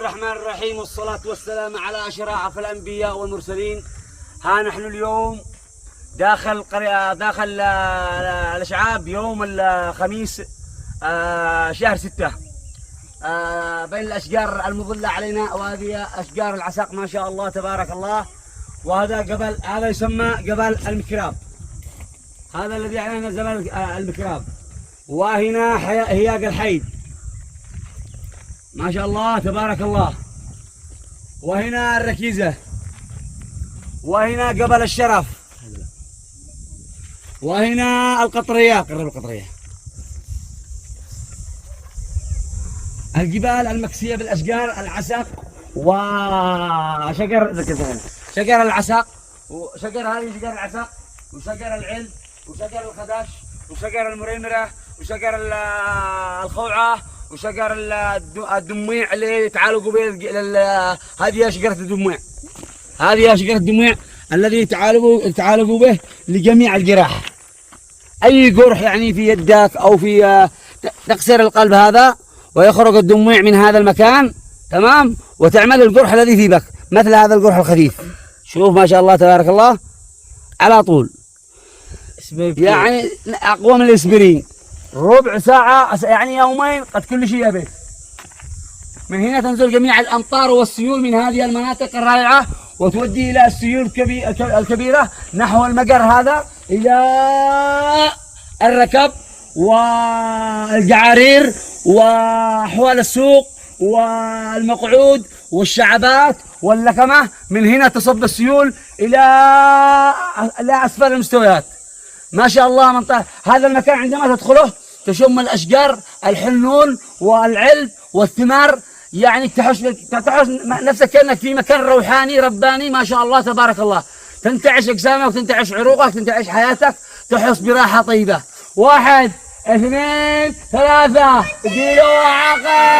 الرحمن الرحيم، والصلاة والسلام على أشرف الأنبياء والمرسلين. ها نحن اليوم داخل قرية داخل الإشعاب يوم الخميس شهر 6 بين الأشجار المظلة علينا، وهذه أشجار العساق ما شاء الله تبارك الله. وهذا جبل، هذا يسمى جبل المكراب، هذا الذي علينا جبل المكراب. وهنا هياق الحيد ما شاء الله تبارك الله. وهنا الركيزة، وهنا جبل الشرف، وهنا القطرية. قرب القطرية. الجبال المكسية بالأشجار العسق وشجر شجر العسق، وشجر هذه شجر العسق، وشجر العلب، وشجر الخدش، وشجر المريمرة، وشجر الخوعة، وشجر الدموع اللي يتعالجوا به. هذه شجرة الدموع، هذه شجرة الدموع الذي يتعالجوا به لجميع الجراح. أي جرح يعني في يدك أو في تكسر القلب هذا ويخرج الدموع من هذا المكان، تمام، وتعمل الجرح الذي في بك مثل هذا الجرح الخفيف. شوف ما شاء الله تبارك الله على طول، يعني أقوى من الإسبرين. ربع ساعة يعني يومين قد كل شيء يبيت. من هنا تنزل جميع الأمطار والسيول من هذه المناطق الرائعة وتودي إلى السيول الكبيرة نحو المجر هذا، إلى الركب والجعارير وأحوال السوق والمقعود والشعبات واللكمة. من هنا تصب السيول إلى أسفل المستويات ما شاء الله. منطقة هذا المكان عندما تدخله تشم الأشجار الحنون والعلب والثمار، يعني تحس نفسك كأنك في مكان روحاني رباني ما شاء الله تبارك الله. تنتعش أجسامك وتنتعش عروقك، تنتعش حياتك، تحس براحة طيبة. 1 2 3 ديروا عقل.